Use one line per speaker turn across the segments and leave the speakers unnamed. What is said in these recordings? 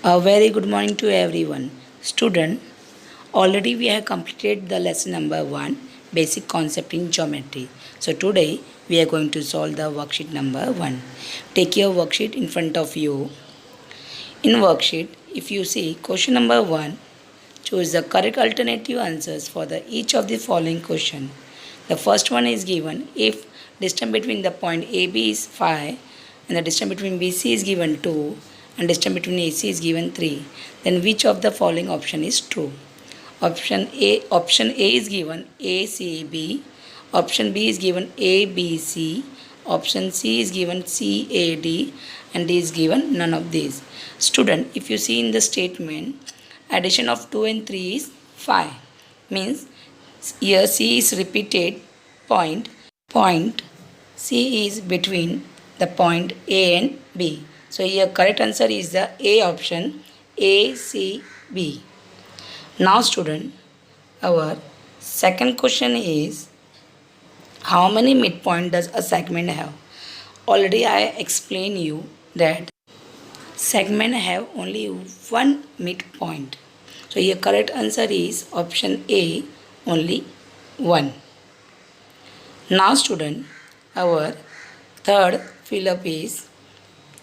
A very good morning to everyone. Student, already we have completed the lesson number 1, basic concept in geometry. So today we are going to solve the worksheet number 1. Take your worksheet in front of you. In worksheet, if you see question number 1, choose the correct alternative answers for each of the following question. The first one is given if distance between the point AB is 5 and the distance between BC is given 2 and distance between AC is given 3, then which of the following option is true? Option A is given ACB, option B is given ABC, option C is given CAD, and D is given none of these. Student, if you see in the statement, addition of 2 and 3 is 5, means here C is repeated point C is between the point A and B. So here correct answer is the A option, ACB. Now student, our second question is how many midpoint does a segment have? Already I explained you that segment have only one midpoint. So here correct answer is option A, only one. Now student, our third fill up is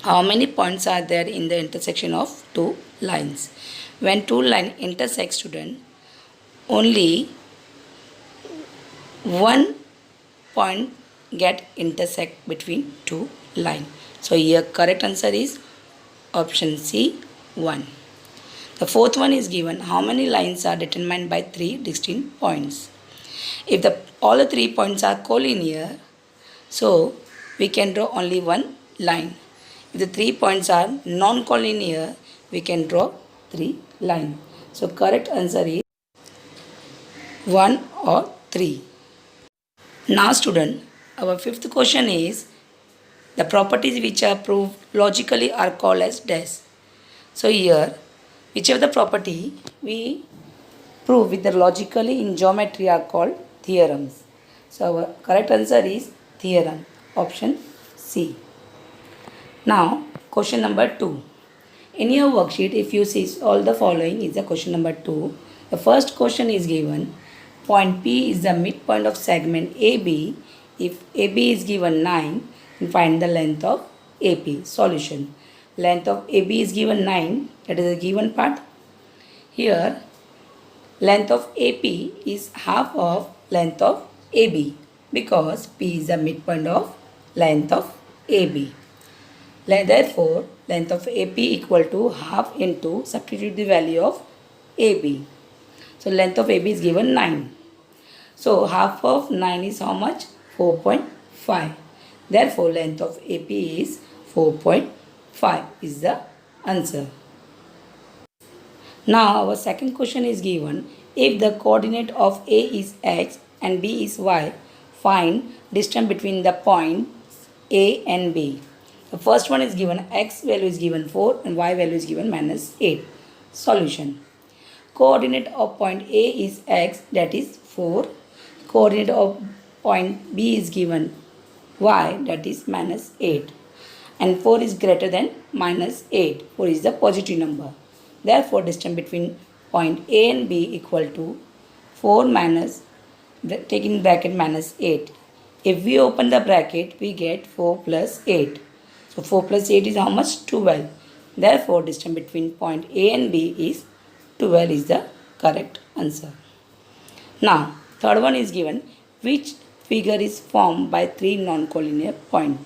how many points are there in the intersection of two lines? When two lines intersect student, only one point get intersect between two lines. So here correct answer is option C, 1. The fourth one is given how many lines are determined by three distinct points. If all the 3 points are collinear, so we can draw only one line. If the 3 points are non-collinear, we can draw 3 lines. So correct answer is 1 or 3. Now student, our fifth question is the properties which are proved logically are called as dash. So here, whichever the property we prove with the logically in geometry are called theorems. So our correct answer is theorem, option C. Now question number 2. In your worksheet, if you see all the following is the question number 2. The first question is given point P is the midpoint of segment AB. If AB is given 9, then find the length of AP. Solution. Length of AB is given 9, that is a given part. Here length of AP is half of length of AB because P is the midpoint of length of AB. Therefore, length of AP equal to half into substitute the value of AB. So length of AB is given 9. So half of 9 is how much? 4.5. Therefore, length of AP is 4.5 is the answer. Now our second question is given if the coordinate of A is x and B is y, find distance between the points A and B. The first one is given x value is given 4 and y value is given minus 8. Solution. Coordinate of point A is x, that is 4. Coordinate of point B is given y, that is minus 8. And 4 is greater than minus 8. 4 is the positive number. Therefore, distance between point A and B equal to 4 minus, taking bracket minus 8. If we open the bracket, we get 4 plus 8. So 4 plus 8 is how much? 12. Therefore, distance between point A and B is 12 is the correct answer. Now, third one is given which figure is formed by 3 non-collinear points.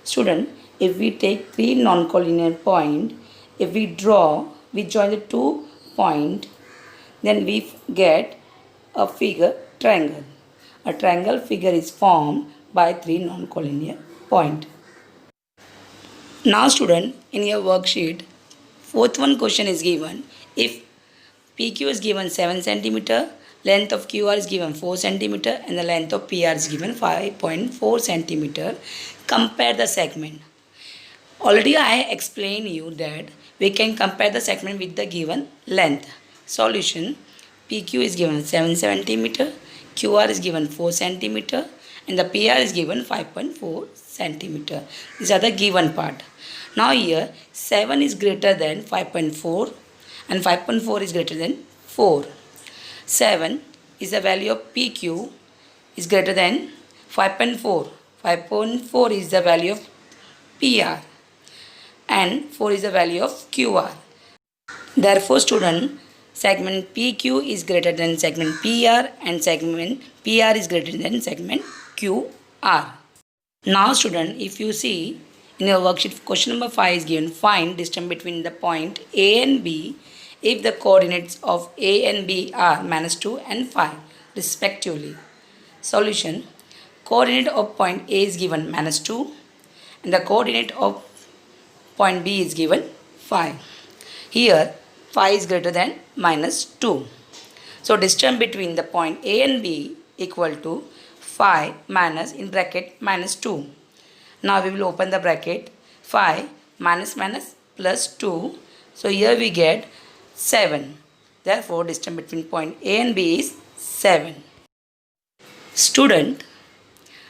Student, if we take 3 non-collinear points, if we join the 2 points, then we get a figure triangle. A triangle figure is formed by 3 non-collinear points. Now student, in your worksheet, fourth one question is given if PQ is given 7 cm, length of QR is given 4 cm and the length of PR is given 5.4 cm, compare the segment. Already I explained you that we can compare the segment with the given length. Solution. PQ is given 7 cm, QR is given 4 cm and the PR is given 5.4 cm. These are the given part. Now here 7 is greater than 5.4 and 5.4 is greater than 4. 7 is the value of PQ is greater than 5.4. 5.4 is the value of PR and 4 is the value of QR. Therefore, student, segment PQ is greater than segment PR and segment PR is greater than segment QR. Now, student, if you see in your worksheet, question number 5 is given, find distance between the point A and B if the coordinates of A and B are -2 and 5 respectively. Solution, coordinate of point A is given -2 and the coordinate of point B is given 5. Here 5 is greater than -2. So distance between the point A and B equal to 5 minus in bracket -2. Now we will open the bracket, 5 minus plus 2. So here we get 7. Therefore distance between point A and B is 7. Student,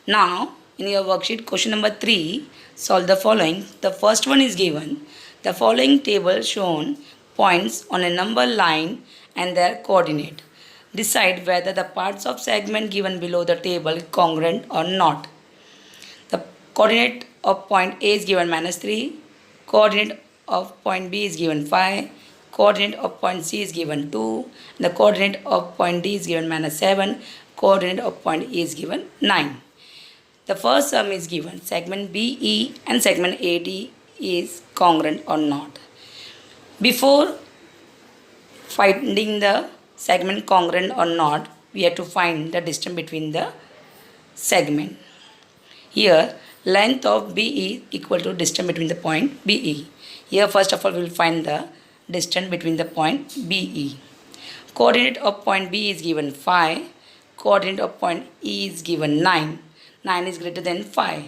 now in your worksheet question number 3, solve the following. The first one is given. The following table shown points on a number line and their coordinate. Decide whether the parts of segment given below the table is congruent or not. The coordinate of point A is given -3, coordinate of point B is given 5, coordinate of point C is given 2, the coordinate of point D is given -7, coordinate of point E is given 9. The first sum is given, segment BE and segment AD is congruent or not. Before finding the segment congruent or not, we have to find the distance between the segment. Here, length of BE equal to distance between the point BE. Here, first of all, we will find the distance between the point BE. Coordinate of point B is given 5. Coordinate of point E is given 9. 9 is greater than 5.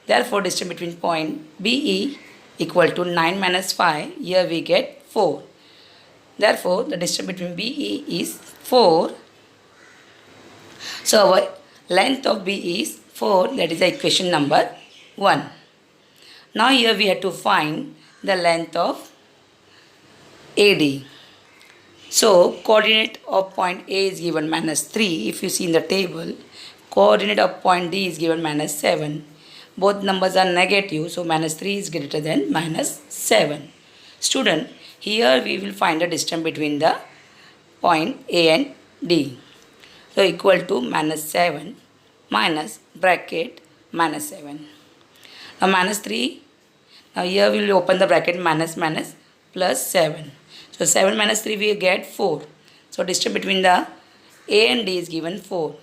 Therefore, distance between point BE equal to 9 minus 5. Here we get 4. Therefore, the distance between BE is 4. So, our length of BE is 4. That is the equation number 1. Now, here we have to find the length of AD. So, coordinate of point A is given -3. If you see in the table, coordinate of point D is given -7. Both numbers are negative, so -3 is greater than -7. Student, here we will find the distance between the point A and D. So, equal to -7 minus bracket -7. Now, -3. Now, here we will open the bracket minus plus 7. So, 7 minus 3 we get 4. So, distance between the A and D is given 4.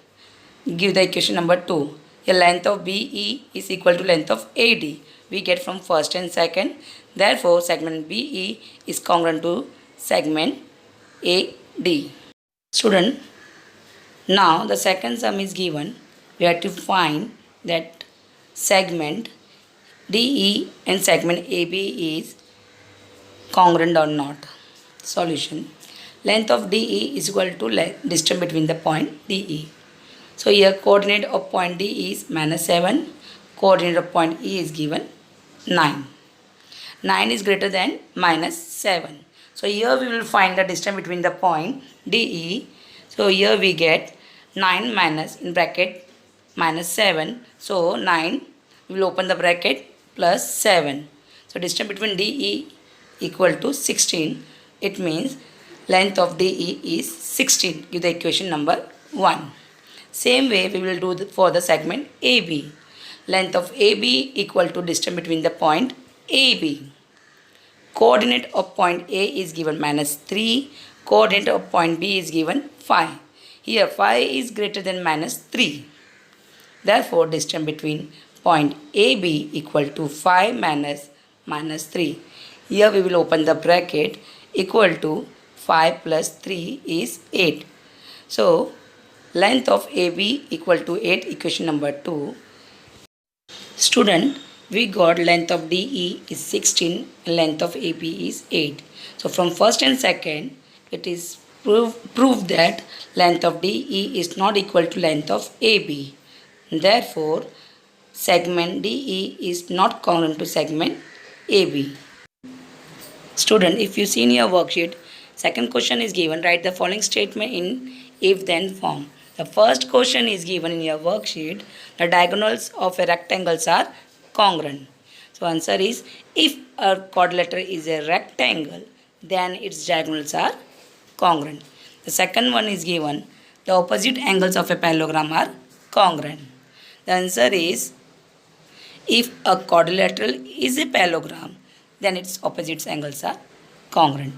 Give the equation number 2. The length of BE is equal to length of AD. We get from first and second. Therefore, segment BE is congruent to segment AD. Student, now the second sum is given. We have to find that segment DE and segment AB is congruent or not. Solution, length of DE is equal to distance between the point DE. So here coordinate of point D is -7, coordinate of point E is given 9. 9 is greater than -7. So here we will find the distance between the point DE. So here we get 9 minus in bracket -7. So 9, we will open the bracket plus 7. So distance between DE equal to 16. It means length of DE is 16. Give the equation number 1. Same way we will do for the segment AB. Length of AB equal to distance between the point AB. Coordinate of point A is given -3. Coordinate of point B is given 5. Here 5 is greater than -3. Therefore, distance between point AB equal to 5 minus -3. Here we will open the bracket, equal to 5 plus 3 is 8. So, length of AB equal to 8, equation number 2. Student, we got length of DE is 16, length of AB is 8. So, from first and second, it is proved that length of DE is not equal to length of AB. Therefore, segment DE is not congruent to segment AB. Student, if you see in your worksheet, second question is given, write the following statement in if-then form. The first question is given in your worksheet, the diagonals of a rectangles are congruent. So answer is, if a quadrilateral is a rectangle, then its diagonals are congruent. The second one is given, the opposite angles of a parallelogram are congruent. The answer is, if a quadrilateral is a parallelogram, then its opposite angles are congruent.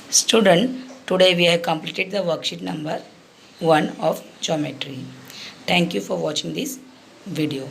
Student, today we have completed the worksheet number 1 of geometry. Thank you for watching this video.